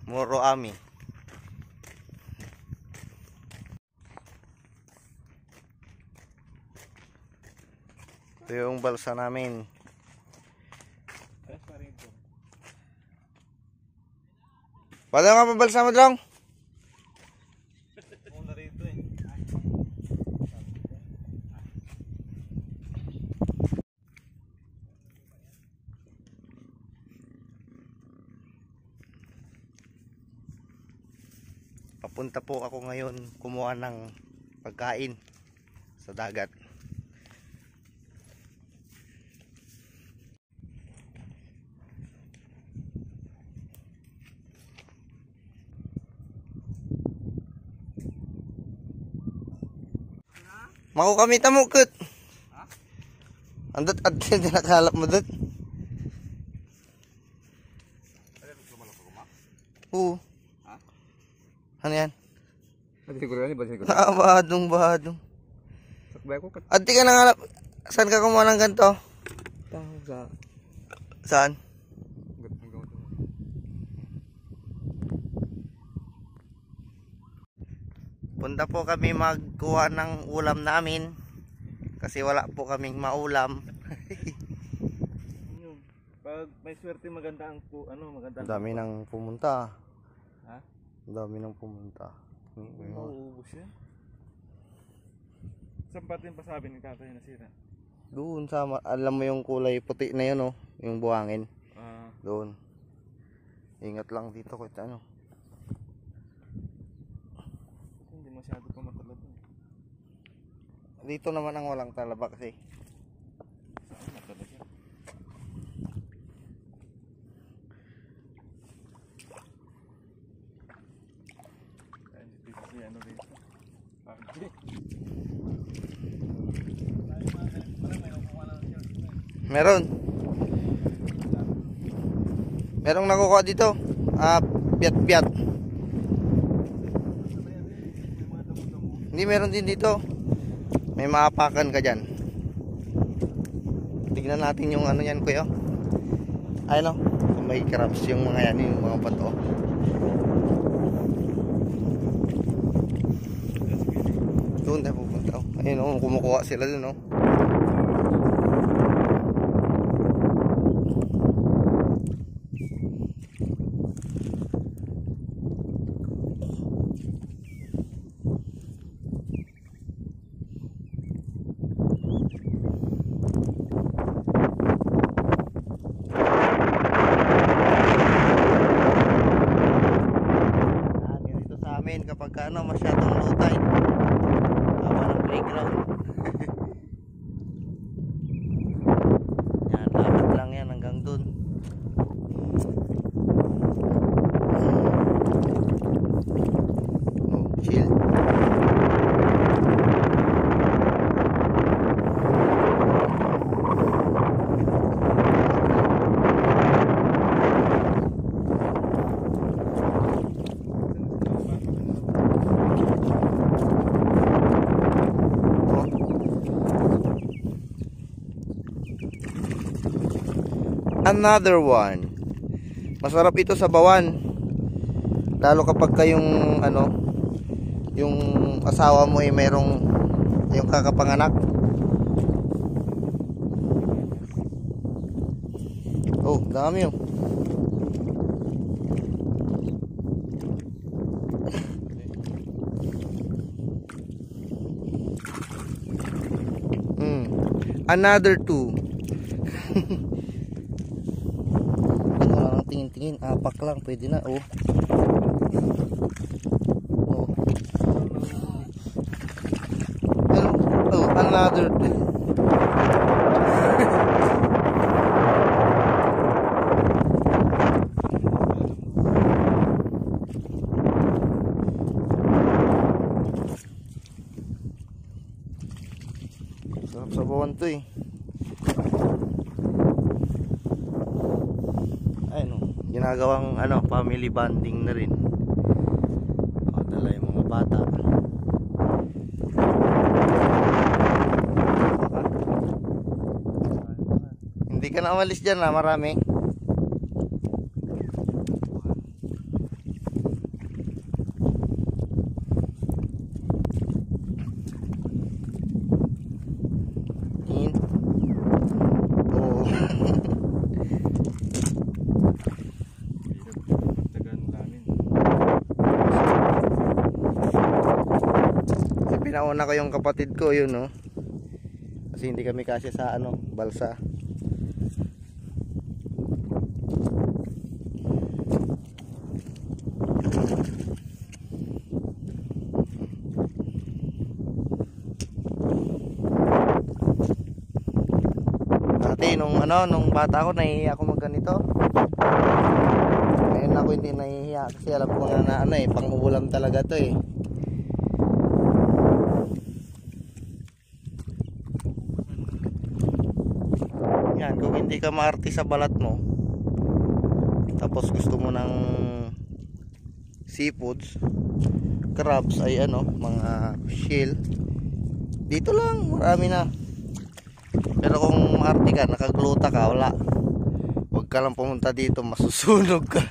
Moro Ami. Ito yung balsa namin. Paano nga pa balsa mo, Drong? Papunta po ako ngayon kumuha ng pagkain sa dagat. Mau kami tamu ket. Andot adten nakahalap mo dot. Ano yan? Bahadong. Adi ka nangalap. Saan ka kumuha ng ganito? Saan? Punta po kami magkuha ng ulam namin. Kasi wala po kaming maulam. Pag may swerte maganda ang maganda. Dami nang pumunta. Ha? Dami nang pumunta. Mauubos yan. Saan patin pasabi ni tatay nasira? Doon sa, alam mo yung kulay puti na yun, oh, yung buhangin. Doon. Ingat lang dito ko ano. Hindi masyado pa matalab. Dito naman ang walang talaba kasi. Saan matalab yan? Ano rin? Merong nakukuha dito. Piat. Hindi, meron din dito. May maapakan ka dyan. Tignan natin yung ano yan, kuya. Ayun, oh. May crabs yung mga yan, yung mga bato. Doon tayo pupunta. Ayun, oh, kumukuha sila dun, oh. Kapag ano masyadong low tide, tama ng playground. Yan, dapat lang yan hanggang dun. Oh, chill. Another one. Masarap ito sa bawan. Lalo kapag kayong ano, yung asawa mo ay mayroong yung kakapanganak. Oh, dami oh. Another two. Tingin, apak lang, pwede na, oh. Oh. Ano? Oh, another two. Sarap sa bawan to eh. Ginagawang ano, family bonding na rin. O, dala yung mga bata. Hindi ka na umalis dyan na marami. nauna ko yung kapatid ko, yun no. Kasi hindi kami kasi sa ano, balsa. Dati nung bata ako nahihiya ako magganito. Ngayon ako hindi nahihiya kasi alam ko na ano eh, pang-uulam talaga to eh. Yan, kung hindi ka maarte sa balat mo, tapos gusto mo ng seafoods, crabs ay ano, mga shell, dito lang marami na. Pero kung maarte ka, nakagluta ka, wala. Huwag ka lang pumunta dito, masusunog ka.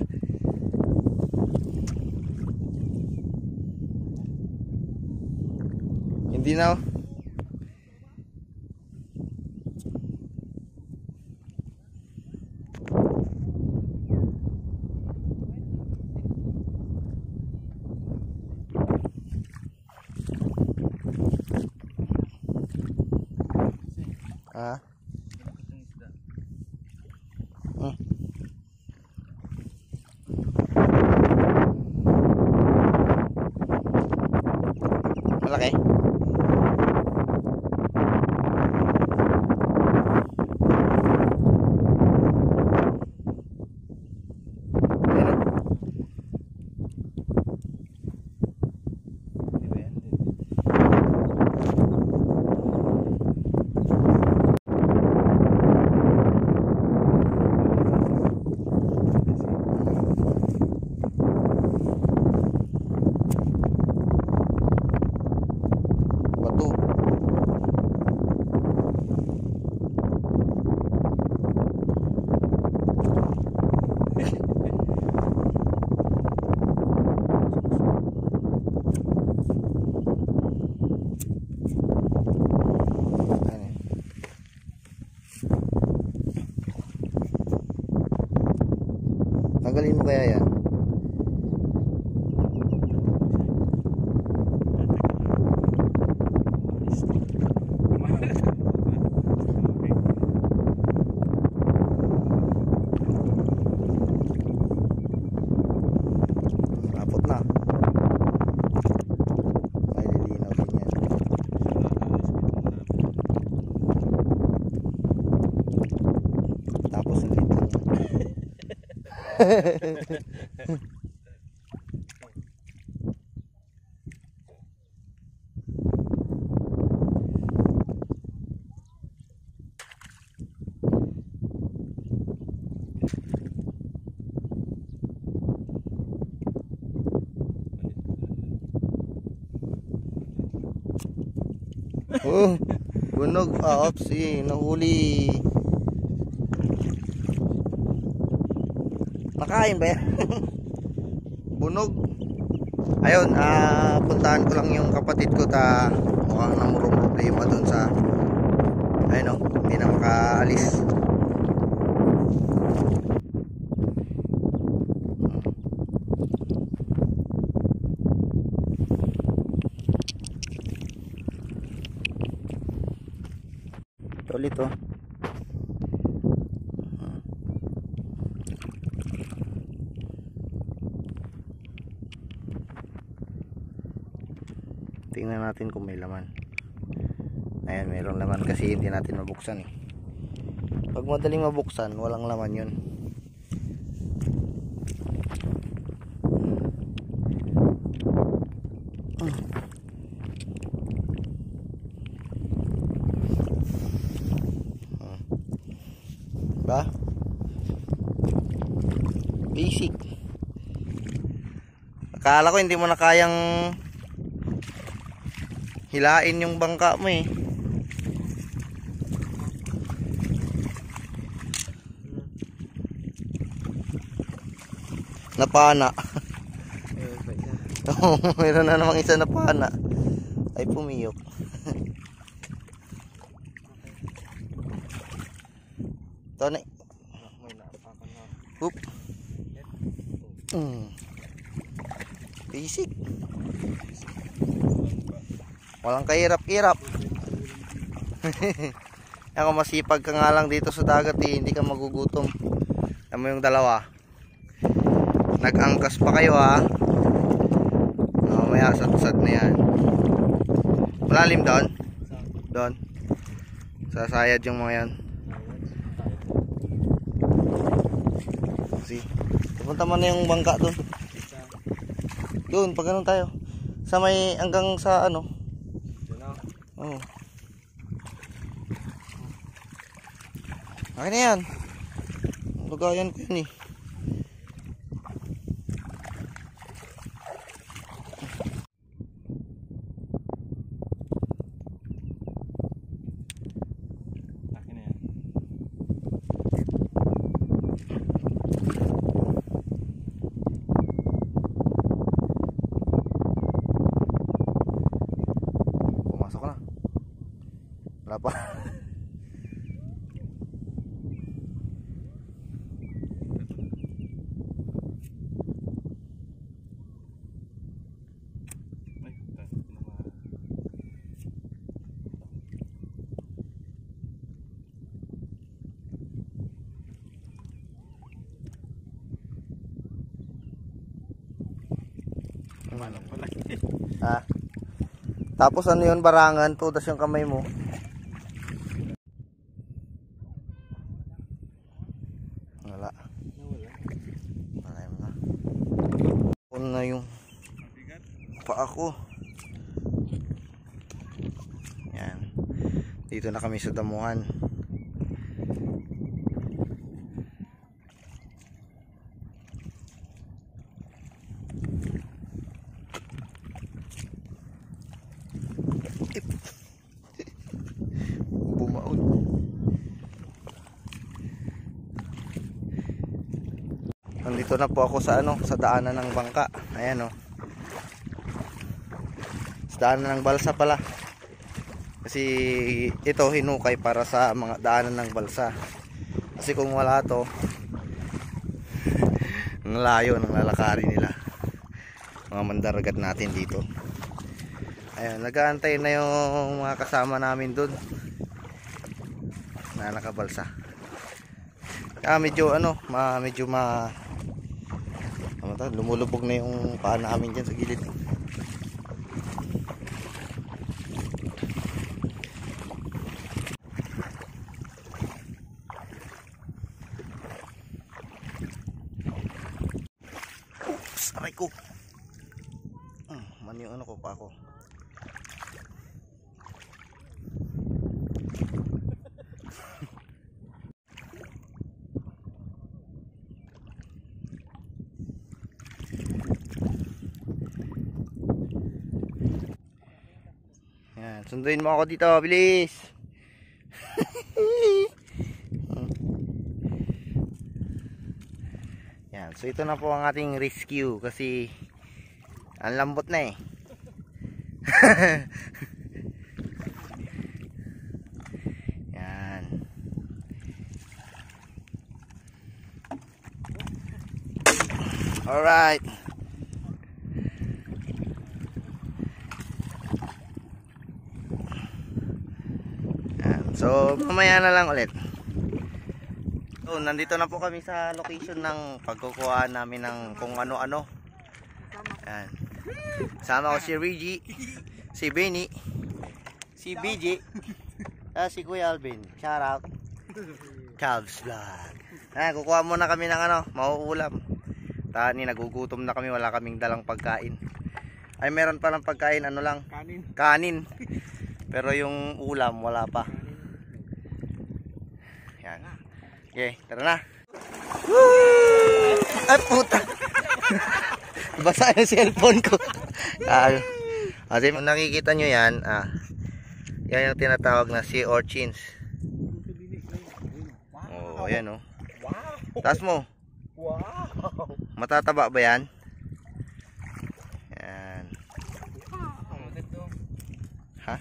Hindi na. Ah. Malaki. Bato. Tanggalin mo kaya yan? Rapot na. May lilinaw din yan. Tapos ulit. Oh, bunog. Ops, nahuli. Nakain ba yan? Bunog. Ayun, puntahan ko lang yung kapatid ko ta mukhang namurong problema doon sa ayun oh, hindi na makaalis. Ulit oh. Tingnan natin kung may laman. Ayan, mayroong laman kasi hindi natin mabuksan eh. Pag madaling mabuksan, walang laman yun. Ba? Basic. Akala ko hindi mo na kayang hilain yung bangka mo eh. Napana. Meron na namang isa na pana. Ay pumiyok. Tone. Oop. Basic. Walang kahirap-hirap. Ako masipag ka nga lang dito sa dagat eh, hindi ka magugutom. Alam mo yung dalawa. Nag-angkas pa kayo ha. Mamaya sad-sad na yan. Malalim doon? Doon. Sasayad yung mga yan. See? Pupunta mo na yung bangka doon. Doon, pag ganun tayo. Sa may hanggang sa ano. Oo. Akin na yan. Lagayan ko yun eh. Akin na yan. Pumasok na. Wala pa. Ay, naman. Malam pala. Ah. Tapos ano yun, barangan, tudas yung kamay mo. Wala. Wala yun na. Ano na yung Mabigat. paa ko. Yan. Dito na kami sa damuhan. Bumaon. Nandito na po ako sa ano, sa daanan ng bangka. Ayan oh. Sa daanan ng balsa pala. Kasi ito hinukay para sa mga daanan ng balsa. Kasi kung wala to, ang layo ng lalakarin nila. Mga mandaragat natin dito. Ayan, nag-aantay na yung mga kasama namin dun na nakabalsa. Kaya medyo ano, lumulubog na yung paa namin dyan sa gilid. Oops, aray ko. Man yung ano ko pa ako. Yan, sunduin mo ako dito, bilis. Yan, so ito na po ang ating rescue kasi ang lambot na eh. Yan. Alright. So mamaya na lang ulit. So nandito na po kami sa location ng pagkukuha namin ng kung ano-ano. Ayan. Sama ko si Reggie, si Benny, si BJ, si Kuya Alvin. Shout out Calv's Vlog. Ayan, kukuha muna kami ng ano, mauulam. Tani, nagugutom na kami, wala kaming dalang pagkain. Ay meron pa ng pagkain, ano lang, kanin. Pero yung ulam wala pa. Yan. Okay, tara na. Woo! Ay puta. Basa yung cellphone ko. Kasi nakikita nyo yan, yan yung tinatawag na sea urchins. Oh, yan oh. Taas mo. Matataba ba yan? Yan. Ha?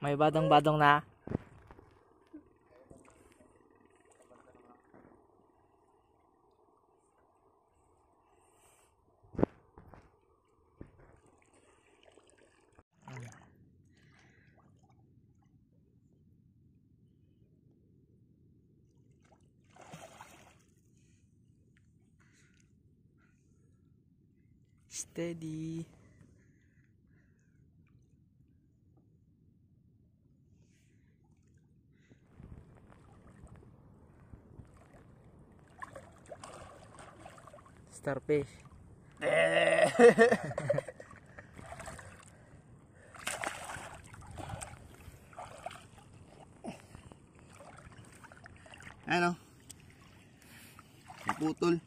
May badong-badong na. Steady. Starfish. Ano? Putol.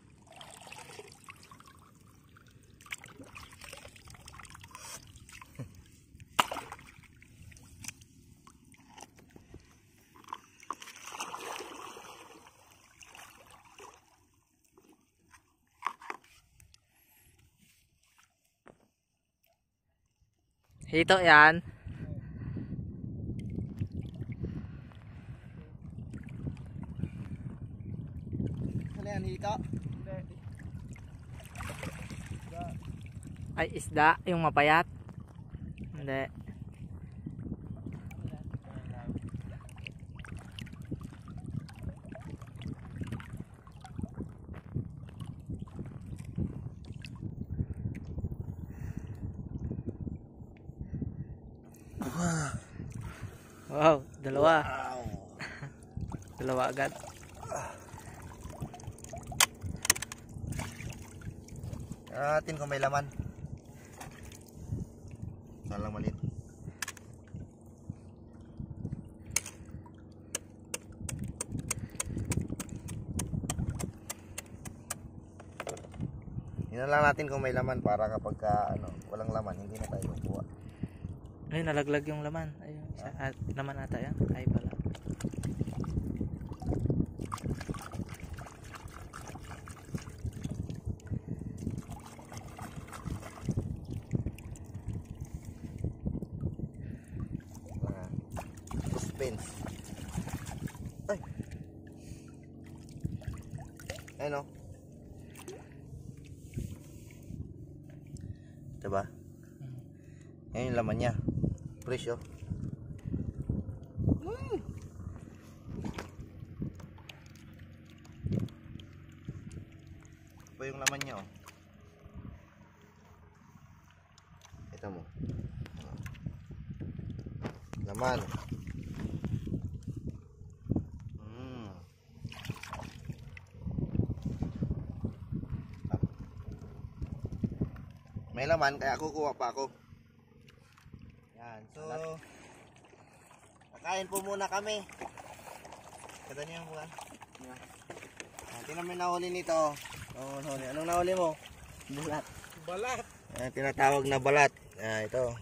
Hito yan. Ano yan, hito? Ay, isda. Yung mapayat. Hindi. Wow, dalawa. Wow. Dalawa agad. Tingnan natin kung may laman. Saan lang maliit. Tingnan lang natin kung may laman para kapag walang laman, hindi na tayo kukuha. Ay, nalaglag yung laman. Ayun, laman ata yan. Ay pala. Suspense. Ay. Ayun o. Diba? Ayun yung laman niya. Fresh oh. Ito yung laman niya oh. Ito mo. Laman. May laman kaya kukuha pa ako. Yan. So kakain po muna kami. Kada niyo yung buwan. Tingnan mo yung nahuli nito. Anong nahuli mo? Bulat. Balat. Yan, tinatawag na balat. Yan, ito.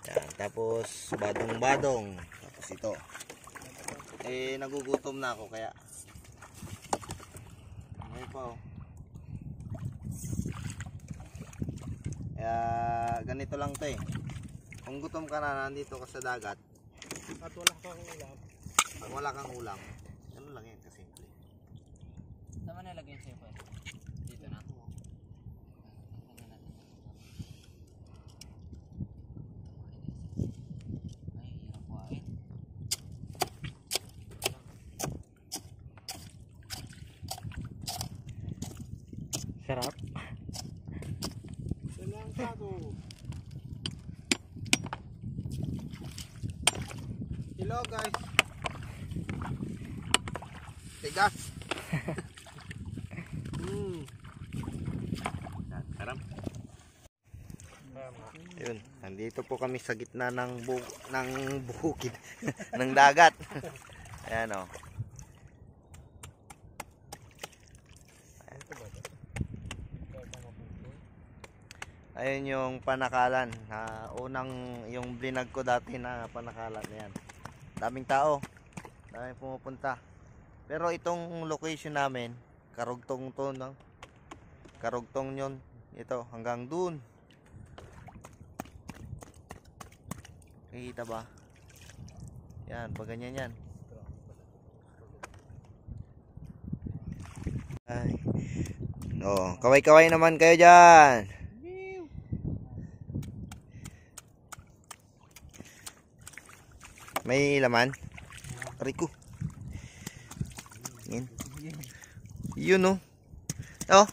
Yan, tapos badong-badong. Tapos ito. Eh, nagugutom na ako kaya. Okay pa oh. Kaya ganito lang to eh. Kung gutom ka na, nandito ka sa dagat. At wala kang ulam. Pag wala kang ulam, ganun lang yan kasimple. Saan nalagyan sa'yo pa? Dito na. Ay, hirap kuhain. Sarap. Selangkado. Hello guys. Tigas! Karam. Ayun, nandito po kami sa gitna ng bukid ng dagat. Ayan o. Ayun yung panakalan na yung blinag ko dati na panakalan na yan. Daming tao, daming pumupunta. Pero itong location namin, karugtong to, no? Karugtong yun, ito hanggang dun. Nakikita ba? Yan, pag ganyan yan. Ay. Oh, kaway-kaway naman kayo dyan. May laman? Rico. Yan. Yun oh. Oh.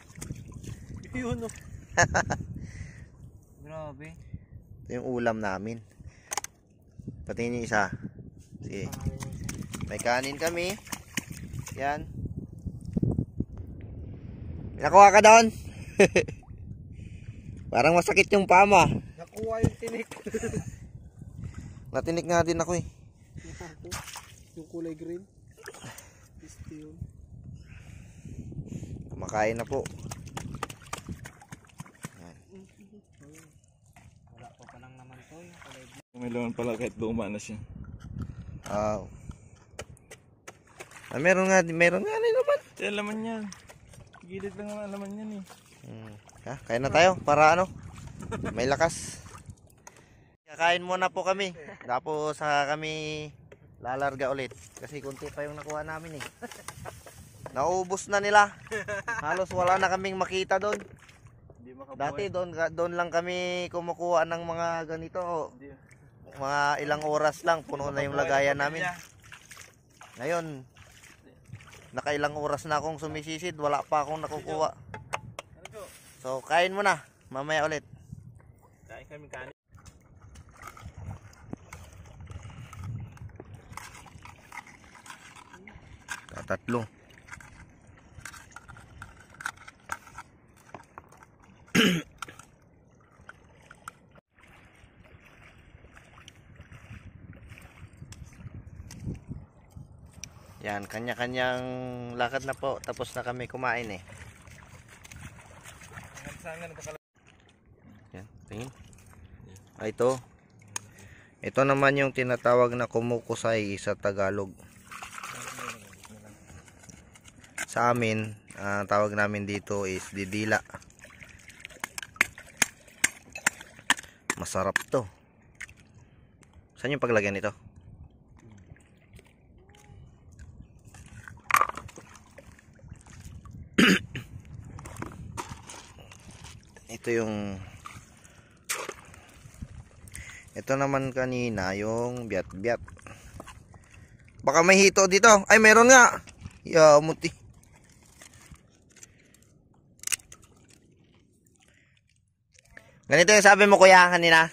Yun, no. Grabe. Ito yung ulam namin. Pati yung isa. Sige. May kanin kami. Yan. Nakuha ka doon. Parang masakit yung pama. Nakuha yung tinik. Natinik nga din ako eh. Yung kulay green. Pisti yun. Kumakain na po. Wala pa lang naman to. Yung kulay blue. May laman pala kahit luma na siya. Meron nga rin naman. Yan laman yan. Gilid lang ang laman yan eh. Ha, kain na tayo para ano? May lakas. Kakain muna po kami. Tapos kami lalarga ulit. Kasi kunti pa yung nakuha namin eh. Naubos na nila. Halos wala na kaming makita doon. Dati doon lang kami kumukuha ng mga ganito. Mga ilang oras lang puno na yung lagayan namin. Ngayon, nakailang oras na akong sumisisid, wala pa akong nakukuha. So, kain muna. Mamaya ulit. Kain kami kanin. Tatlo. Yan, kanya-kanyang lakad na po. Tapos na kami kumain eh. Yan, tingin. Ito. Ito naman yung tinatawag na kumukusay sa Tagalog. Sa amin, tawag namin dito is didila. Masarap to. Saan yung paglagyan nito? Ito naman kanina yung biat-biat. Baka may hito dito. Ay, meron nga. Ya, muti. Ganito yung sabi mo kuya kanina.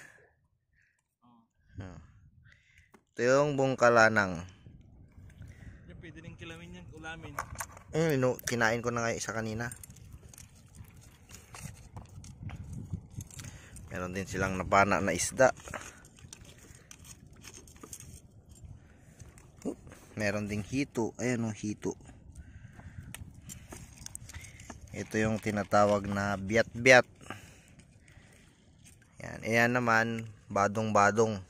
Ito yung bungkalanang. Pwede rin kilawin yan, ulamin. Kinain ko na nga isa kanina. Meron din silang napana na isda. Meron ding hito. Ayan o, hito. Ito yung tinatawag na biat-biat. Yan. Ayan naman, badong-badong.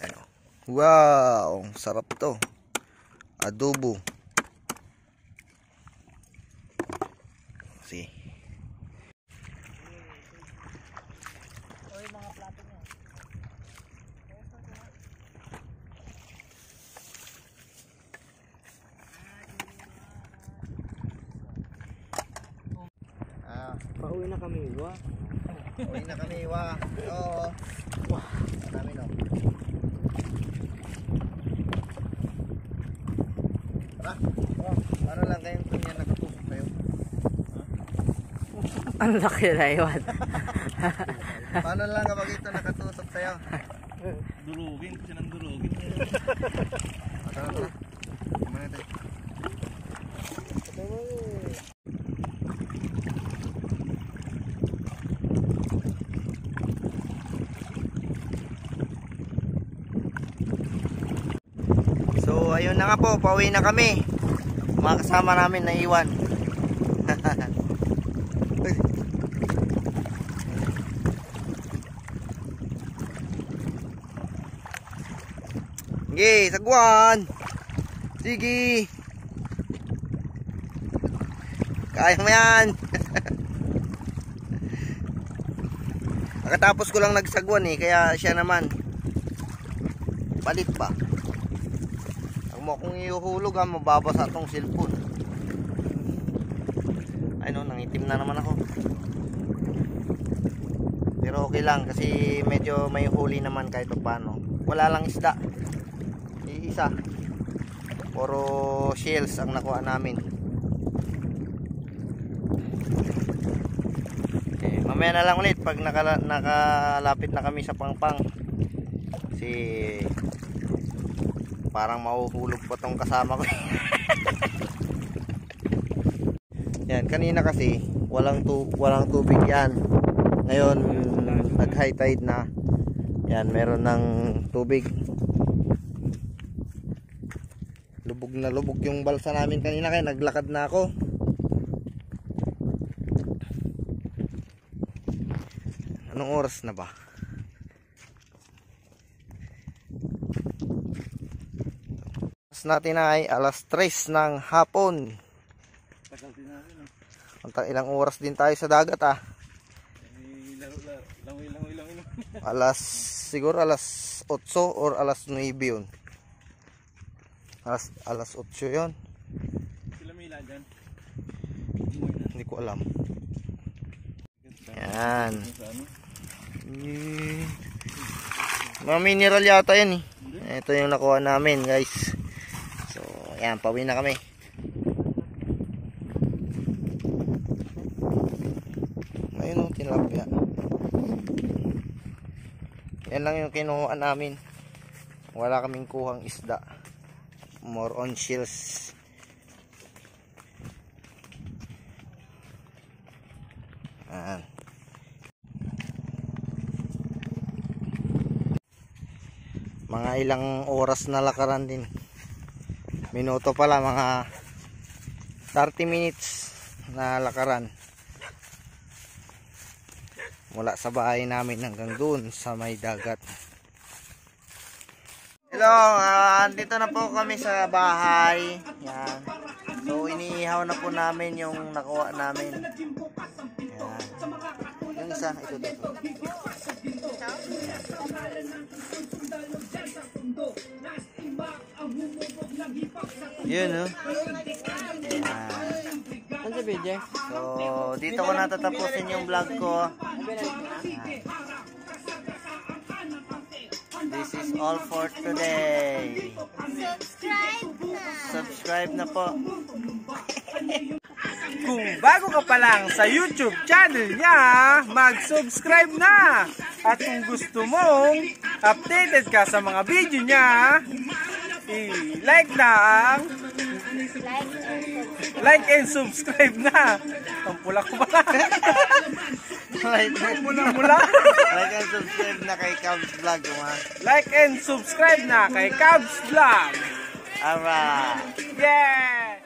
Ayan o. Wow! Sarap to. Adobo. See. Pauwi na kami, wa. Uwi na kami, wa. Oo. Wah, marami no. Tara. Para lang kayong kunya nakatusok kayo. Ang laki na iwan. Paano lang kapag ito nakatusok sa'yo? Durugin, kasi nang durugin. Tara, tara. Kumana tayo. So ayun na nga po, pauwi na kami. Mga kasama namin naiwan. Sige, sagwan. Sige. Kaya mo yan. Pagkatapos ko lang nagsagwan eh, kaya siya naman. Palit pa. Huwag mo kung iuhulog ha, mababasa tong cellphone. Ay no, nangitim na naman ako. Pero okay lang kasi medyo may huli naman kahit paano. Wala lang isda. Iisa. Puro shells ang nakuha namin. Okay, mamaya na lang ulit pag nakalapit na kami sa pangpang. Kasi parang mahuhulog pa tong kasama ko. Yan, kanina kasi walang tubig yan. Ngayon nag high tide na. Yan, meron ng tubig. Lubog na lubog yung balsa namin kanina kaya naglakad na ako. Anong oras na ba? Oras natin ay alas 3 ng hapon. Tagal din natin. Ilang oras din tayo sa dagat ah. Langoy. Siguro alas 8 or alas 9 yun. Alas 8 yun. Sila may ilan dyan? Hindi ko alam. Yan. Mga mineral yata yan eh. Ito yung nakuha namin guys. So yan, pauwi na kami. Ayun o, tilapia. Yan lang yung kinuha namin. Wala kaming kuhang isda. More on shells. Ayan. Mga ilang oras na lakaran din. Minuto pala, mga 30 minutes na lakaran. Mula sa bahay namin hanggang doon sa may dagat. Hello, andito na po kami sa bahay. Yan. So iniihaw na po namin yung nakuha namin. Yan. Yung isa, ito dito. Yun, no? Ano sa video? So, dito ko natatapusin yung vlog ko. This is all for today. Subscribe na po. Kung bago ka pa lang sa YouTube channel niya, mag-subscribe na! At kung gusto mong updated ka sa mga video niya, i-like na ang like and subscribe na. Ang pula ko ba? Like and subscribe na kay Cubs Vlog. Like and subscribe na kay Cubs Vlog. Alright. Yeah!